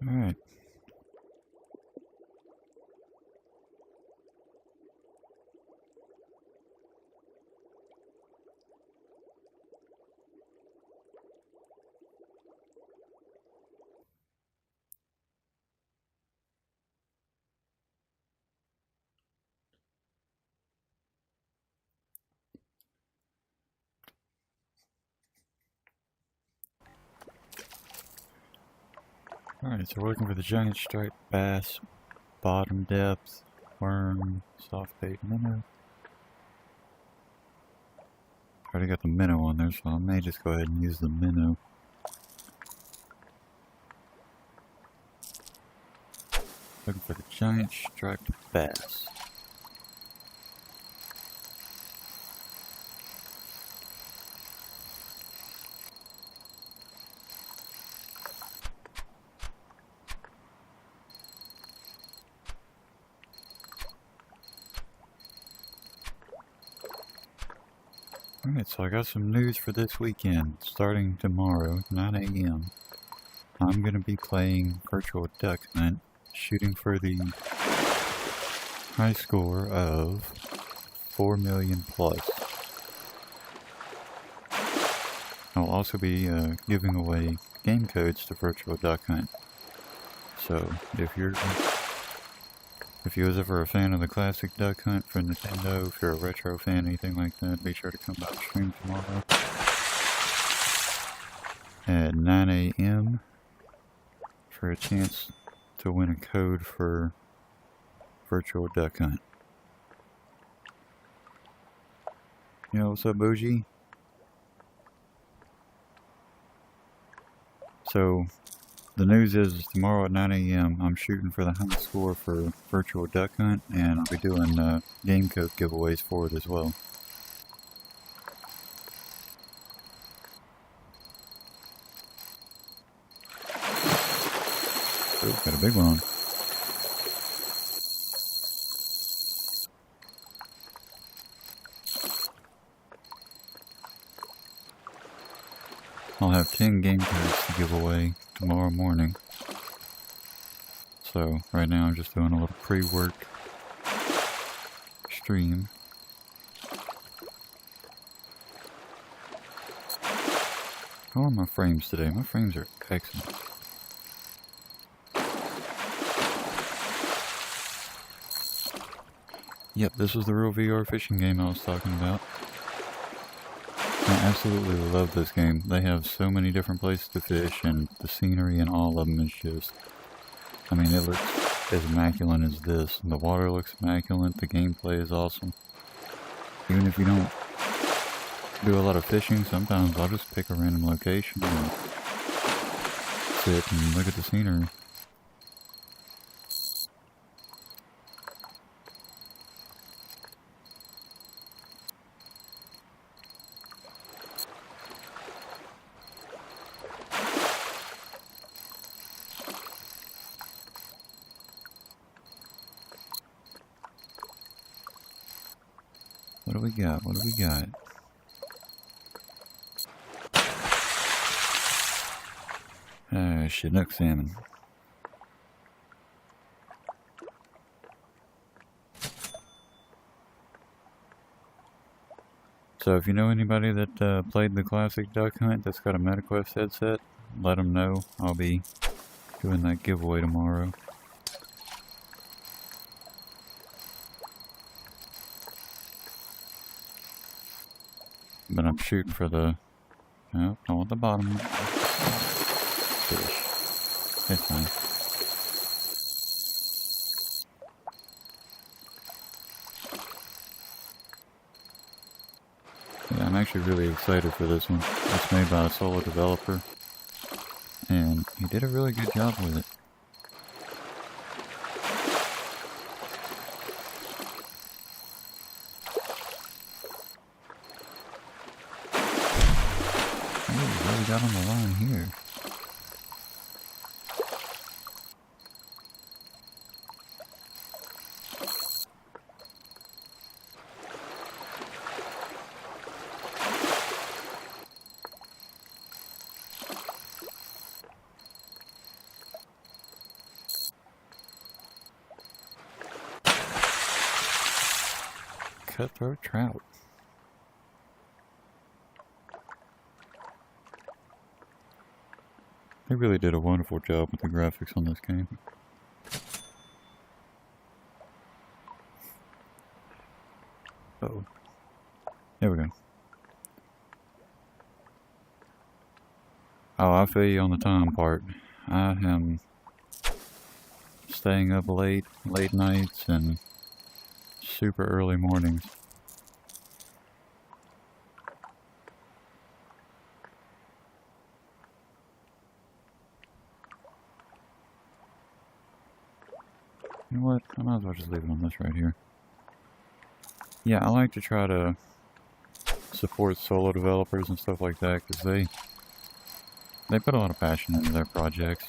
Alright. Alright, so we're looking for the giant striped bass, bottom depth, worm, soft bait minnow. Already got the minnow on there, so I may just go ahead and use the minnow. Looking for the giant striped bass. Alright, so I got some news for this weekend. Starting tomorrow, 9 a.m. I'm going to be playing Virtual Duck Hunt, shooting for the high score of 4 million plus. I'll also be giving away game codes to Virtual Duck Hunt. So if you was ever a fan of the classic Duck Hunt for Nintendo, if you're a retro fan, anything like that, be sure to come by the stream tomorrow at 9 a.m. for a chance to win a code for Virtual Duck Hunt. You know what's up, Bougie? So, the news is tomorrow at 9 a.m. I'm shooting for the high score for Virtual Duck Hunt, and I'll be doing game code giveaways for it as well. Oh, got a big one on. I'll have 10 game codes to give away tomorrow morning. So right now I'm just doing a little pre-work stream. How are my frames today? My frames are excellent. Yep, this is the real VR fishing game I was talking about. I absolutely love this game. They have so many different places to fish, and the scenery in all of them is just... I mean, it looks as immaculate as this. The water looks immaculate, the gameplay is awesome. Even if you don't do a lot of fishing, sometimes I'll just pick a random location and sit and look at the scenery. What do we got? What do we got? Chinook salmon. So if you know anybody that played the classic Duck Hunt that's got a MetaQuest headset, let them know. I'll be doing that giveaway tomorrow. But I'm shooting for the... No, I want the bottom fish. It's fine. Yeah, I'm actually really excited for this one. It's made by a solo developer, and he did a really good job with it. Ooh, what we got on the line here? cutthroat trout. They really did a wonderful job with the graphics on this game. Uh-oh. There we go. Oh, I feel you on the time part. I am staying up late nights and super early mornings. You know what? I might as well just leave it on this right here. Yeah, I like to try to support solo developers and stuff like that because they put a lot of passion into their projects.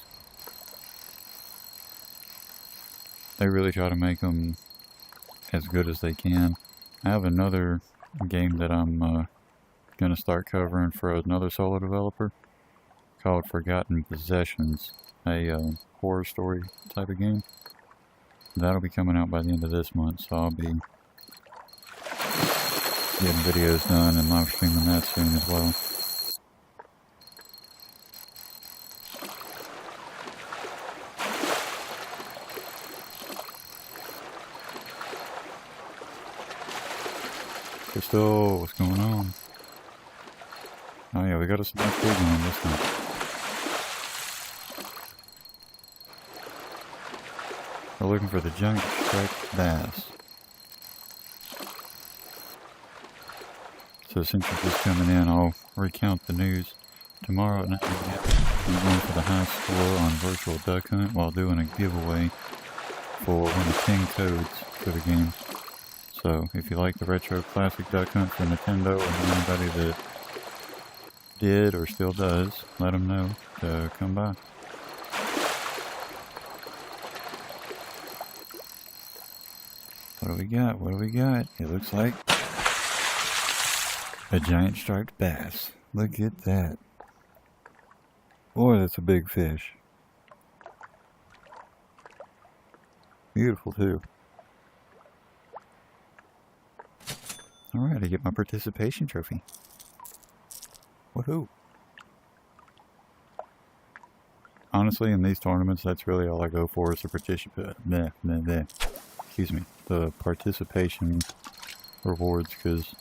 They really try to make them as good as they can. I have another game that I'm going to start covering for another solo developer called Forgotten Possessions, a horror story type of game. That'll be coming out by the end of this month, so I'll be getting videos done and live streaming that soon as well. Crystal, what's going on? Oh yeah, we got a smash big one this time. We're looking for the giant striped bass. So since you're just coming in, I'll recount the news. Tomorrow at 9 a.m. I'm going for the high score on Virtual Duck Hunt while doing a giveaway for one of 10 codes for the game. So if you like the retro classic Duck Hunt for Nintendo and anybody that did or still does, let them know to come by. What do we got? What do we got? It looks like a giant striped bass. Look at that. Boy, that's a big fish. Beautiful too. Alright, I get my participation trophy. Woohoo! Honestly, in these tournaments, that's really all I go for is the the participation rewards, because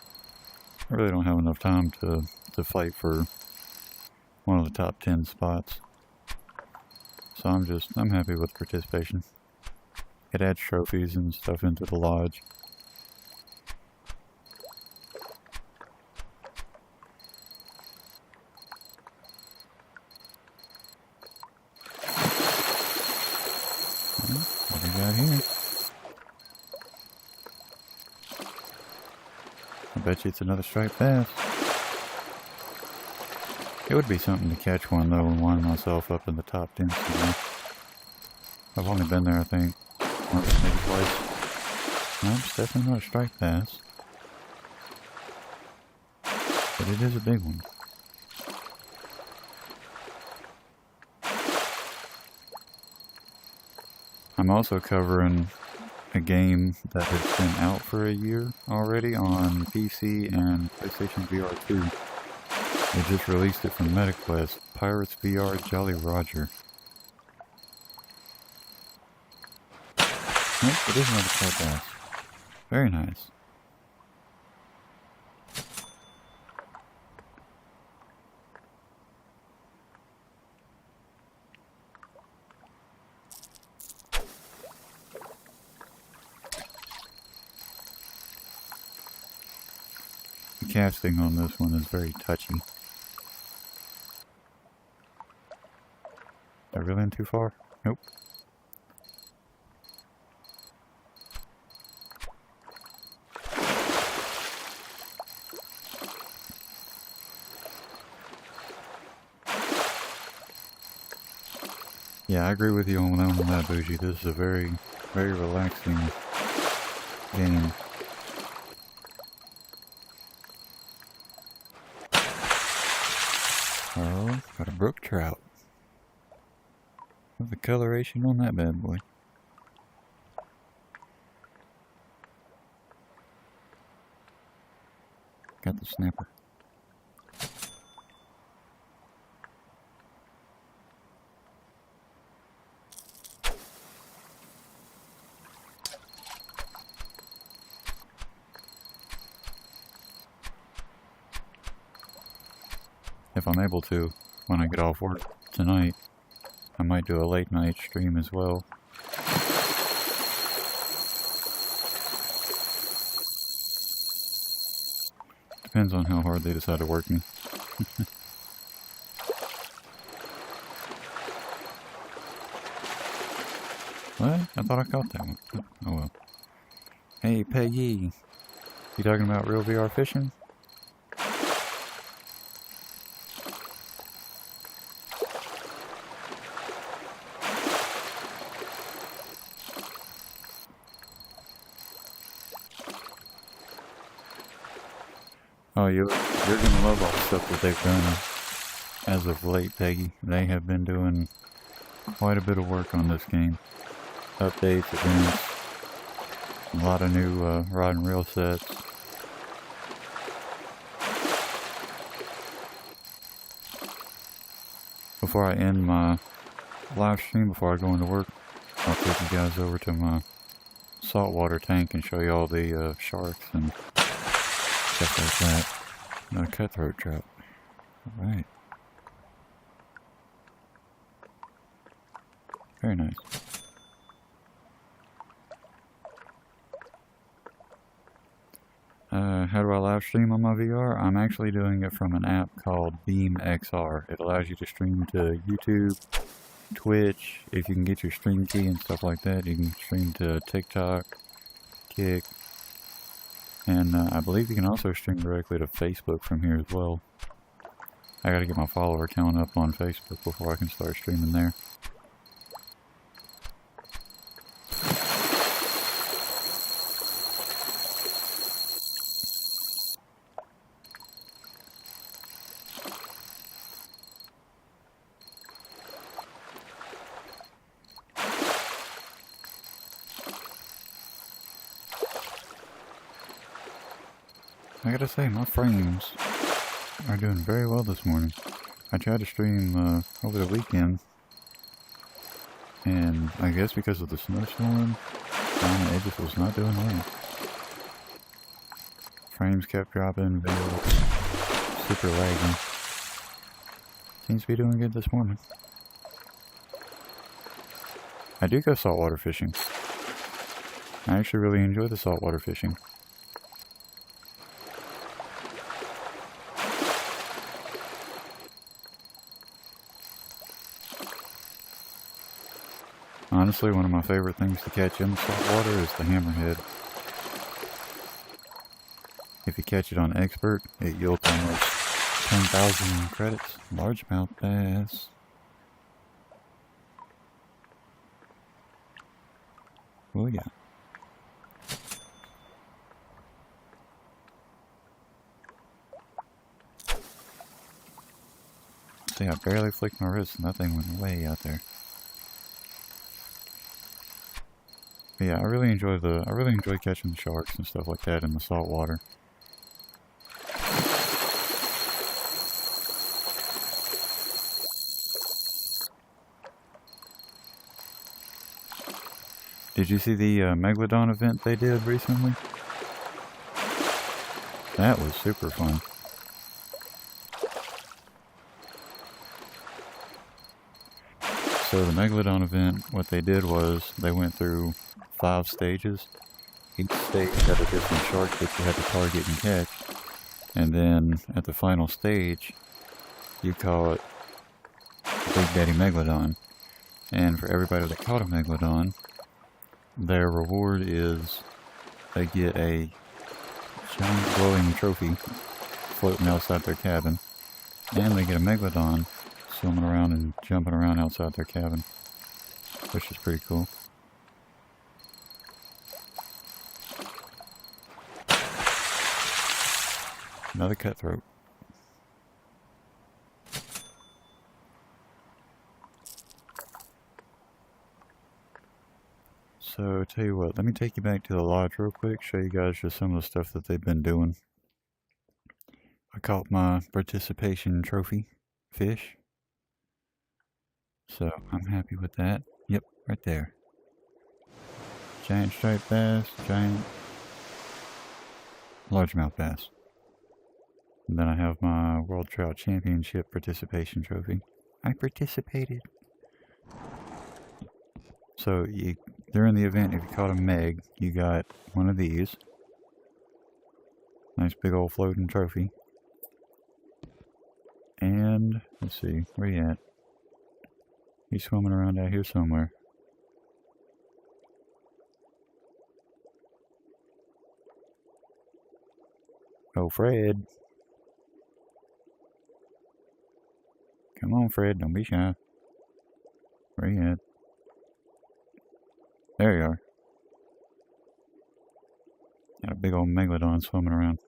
I really don't have enough time to fight for one of the top 10 spots. So I'm happy with participation. It adds trophies and stuff into the lodge. What do we got here? I bet you it's another striped bass. It would be something to catch one though and wind myself up in the top 10 somewhere. I've only been there I think once, maybe twice. No, it's definitely not a striped bass. But it is a big one. I'm also covering a game that has been out for a year already on PC and PlayStation VR 2. They just released it from MetaQuest, Pirates VR Jolly Roger. Nope, it is another striped bass. Very nice. The casting on this one is very touchy. Did I really in too far? Nope. Yeah, I agree with you on that, Bougie. This is a very, very relaxing game. Oh, got a brook trout. Look at the coloration on that bad boy. got the snapper. If I'm able to, when I get off work tonight, I might do a late night stream as well. Depends on how hard they decide to work me. What? I thought I caught that one. Oh well. Hey Peggy, you talking about real VR fishing? Oh, you're gonna love all the stuff that they've done as of late, Peggy. They have been doing quite a bit of work on this game. Updates, events, a lot of new rod and reel sets. Before I end my live stream, before I go into work, I'll take you guys over to my saltwater tank and show you all the sharks and stuff like that. Another cutthroat trout. Alright. Very nice. How do I live stream on my VR? I'm actually doing it from an app called BeamXR. It allows you to stream to YouTube, Twitch, if you can get your stream key and stuff like that. You can stream to TikTok, Kick, and I believe you can also stream directly to Facebook from here as well. I gotta get my follower count up on Facebook before I can start streaming there. I gotta say, my frames are doing very well this morning. I tried to stream over the weekend, and I guess because of the snowstorm, it just was not doing well. Frames kept dropping, video super lagging. Seems to be doing good this morning. I do go saltwater fishing. I actually really enjoy the saltwater fishing. Honestly, one of my favorite things to catch in the saltwater is the hammerhead. If you catch it on expert, it yields almost 10,000 credits. Largemouth bass. Oh yeah. See, I barely flicked my wrist and that thing went way out there. But yeah, I really enjoy catching the sharks and stuff like that in the salt water. Did you see the Megalodon event they did recently? That was super fun. So the Megalodon event, what they did was they went through 5 stages. Each stage had a different shark that you had to target and catch. And then at the final stage, you caught Big Daddy Megalodon. And for everybody that caught a Megalodon, their reward is they get a giant glowing trophy floating outside their cabin. And they get a Megalodon swimming around and jumping around outside their cabin, which is pretty cool. Another cutthroat. So, tell you what, let me take you back to the lodge real quick, show you guys just some of the stuff that they've been doing. I caught my participation trophy fish. So I'm happy with that. Yep, right there. Giant striped bass, giant largemouth bass. And then I have my World Trout Championship participation trophy. I participated. So during the event, if you caught a Meg, you got one of these. Nice big old floating trophy. And let's see, where you at? He's swimming around out here somewhere. Oh, Fred. Come on, Fred, don't be shy. Where you at? There you are. Got a big old megalodon swimming around.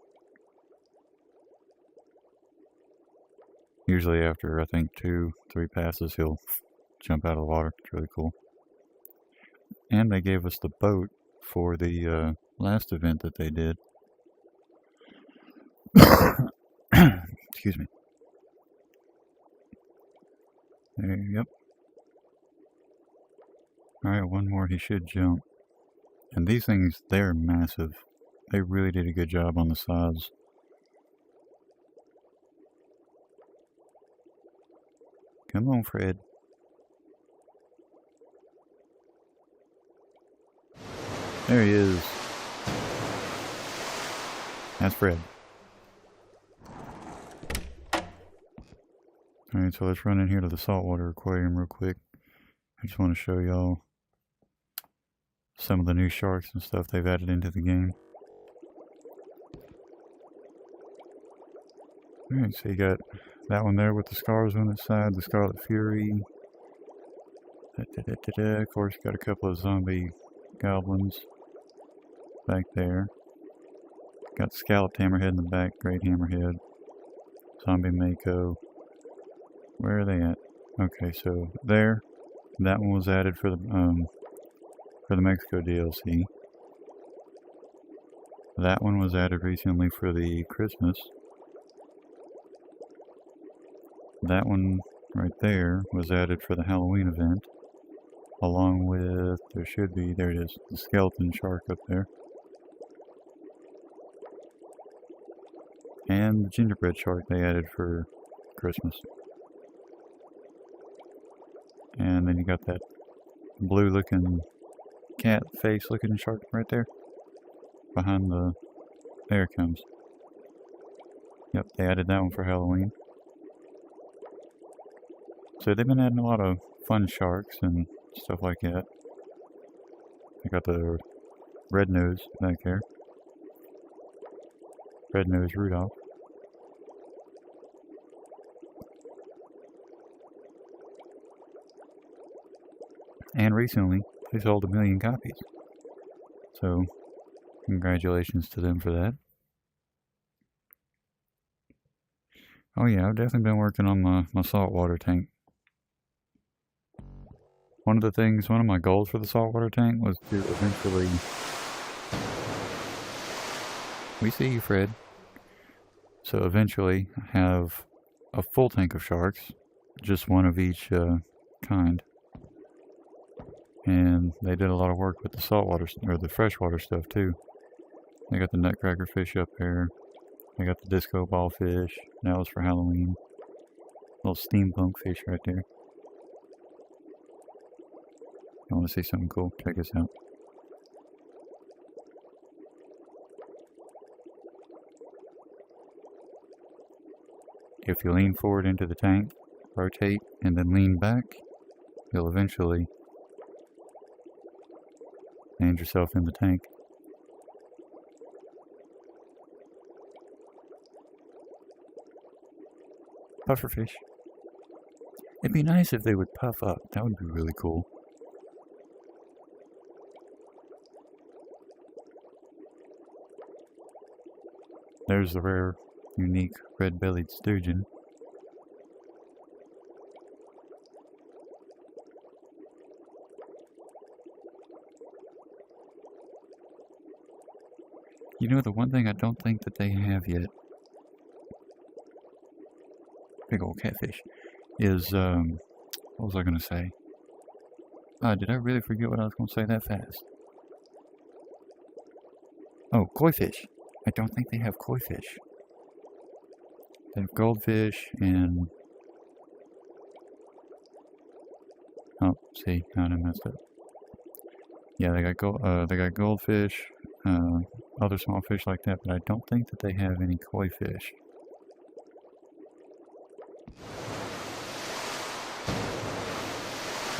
Usually after, I think, 2-3 passes, he'll jump out of the water. It's really cool. And they gave us the boat for the last event that they did. Excuse me. There, yep. Alright, one more, he should jump. And these things, they're massive. They really did a good job on the sides. Come on, Fred. There he is. That's Fred. Alright, so let's run in here to the saltwater aquarium real quick. I just want to show y'all some of the new sharks and stuff they've added into the game. Alright, so you got that one there with the scars on its side, the Scarlet Fury. Of course, got a couple of zombie goblins back there. Got the scalloped hammerhead in the back, great hammerhead. Zombie Mako. Where are they at? Okay, so there. That one was added for the Mexico DLC. That one was added recently for the Christmas. That one right there was added for the Halloween event. Along with, there it is, the skeleton shark up there. And the gingerbread shark they added for Christmas. And then you got that blue looking cat face looking shark right there. Behind the, there it comes. Yep, they added that one for Halloween. So they've been adding a lot of fun sharks and stuff like that. They got the red nose back there. Red nose Rudolph. And recently, they sold 1 million copies. So, congratulations to them for that. Oh yeah, I've definitely been working on my saltwater tank. One of my goals for the saltwater tank was to eventually... We see you, Fred. So eventually have a full tank of sharks, just one of each kind. And they did a lot of work with the saltwater, or the freshwater stuff too. They got the nutcracker fish up there. They got the disco ball fish. That was for Halloween. Little steampunk fish right there. I want to see something cool. Check this out. If you lean forward into the tank, rotate, and then lean back, you'll eventually land yourself in the tank. Pufferfish. It'd be nice if they would puff up. That would be really cool. There's the rare, unique red-bellied sturgeon. You know, the one thing I don't think that they have yet big old catfish, is, what was I going to say? Did I really forget what I was going to say that fast? Oh, koi fish. I don't think they have koi fish. They have goldfish and... Oh, see, I done messed up. Yeah, they got goldfish, other small fish like that, but I don't think that they have any koi fish.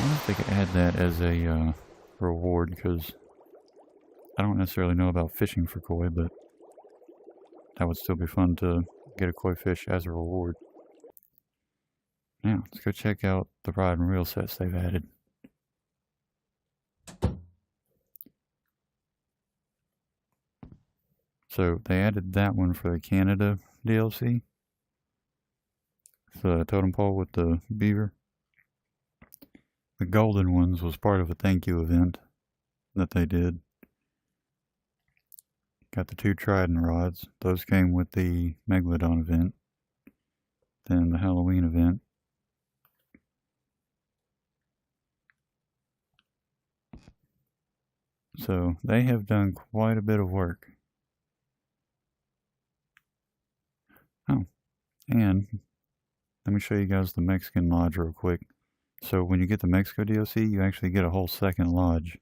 I wonder if they could add that as a reward, because I don't necessarily know about fishing for koi, but that would still be fun to get a koi fish as a reward. Now, let's go check out the rod and reel sets they've added. So, they added that one for the Canada DLC. The totem pole with the beaver. The golden ones was part of a thank you event that they did. Got the 2 Trident rods. Those came with the Megalodon event. Then the Halloween event. So they have done quite a bit of work. Oh, and let me show you guys the Mexican lodge real quick. So when you get the Mexico DLC, you actually get a whole second lodge.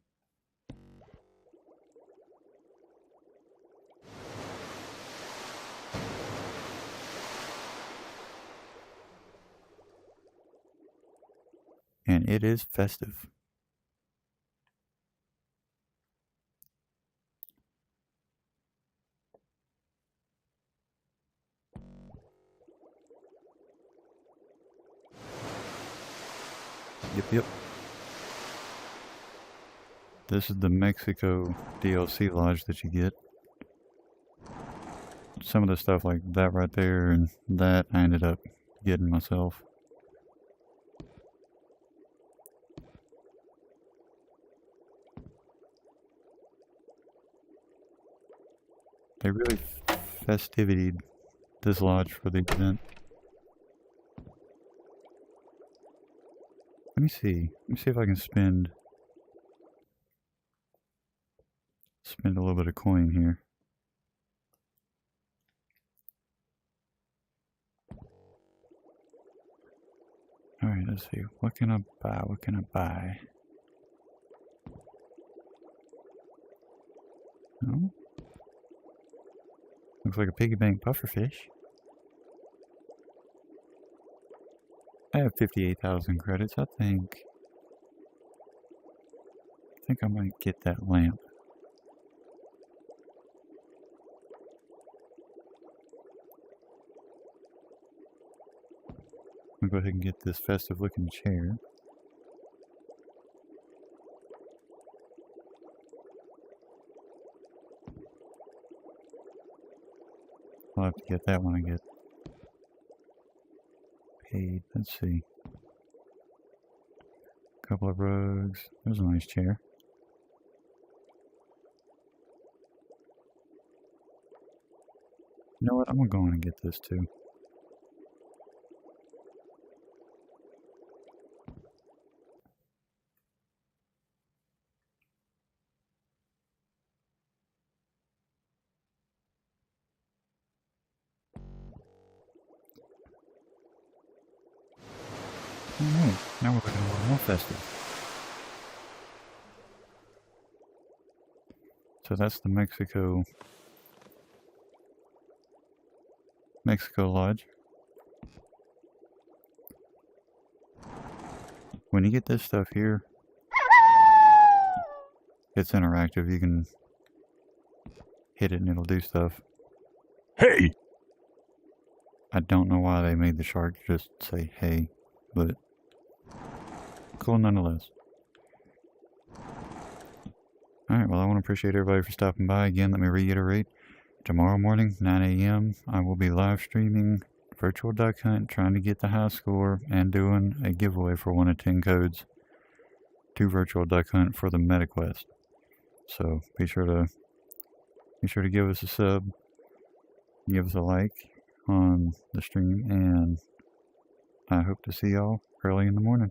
And it is festive. Yep. This is the Mexico DLC lodge that you get. Some of the stuff like that right there and that I ended up getting myself. They really festivitied this lodge for the event. Let me see if I can spend a little bit of coin here. Alright, let's see. What can I buy? Oh. Looks like a piggy bank pufferfish. I have 58,000 credits. I think I might get that lamp. I'm gonna go ahead and get this festive looking chair. I'll have to get that when I get paid. Let's see. A couple of rugs. There's a nice chair. You know what? I'm gonna go on and get this too. Alright, now we're looking a little more festive. So that's the Mexico Lodge. When you get this stuff here, it's interactive. You can hit it and it'll do stuff. Hey! I don't know why they made the shark just say hey, but cool nonetheless. Alright, well I want to appreciate everybody for stopping by. Again, let me reiterate. Tomorrow morning, 9 a.m., I will be live streaming Virtual Duck Hunt, trying to get the high score and doing a giveaway for 1 of 10 codes to Virtual Duck Hunt for the MetaQuest. So be sure to give us a sub, give us a like on the stream, and I hope to see y'all early in the morning.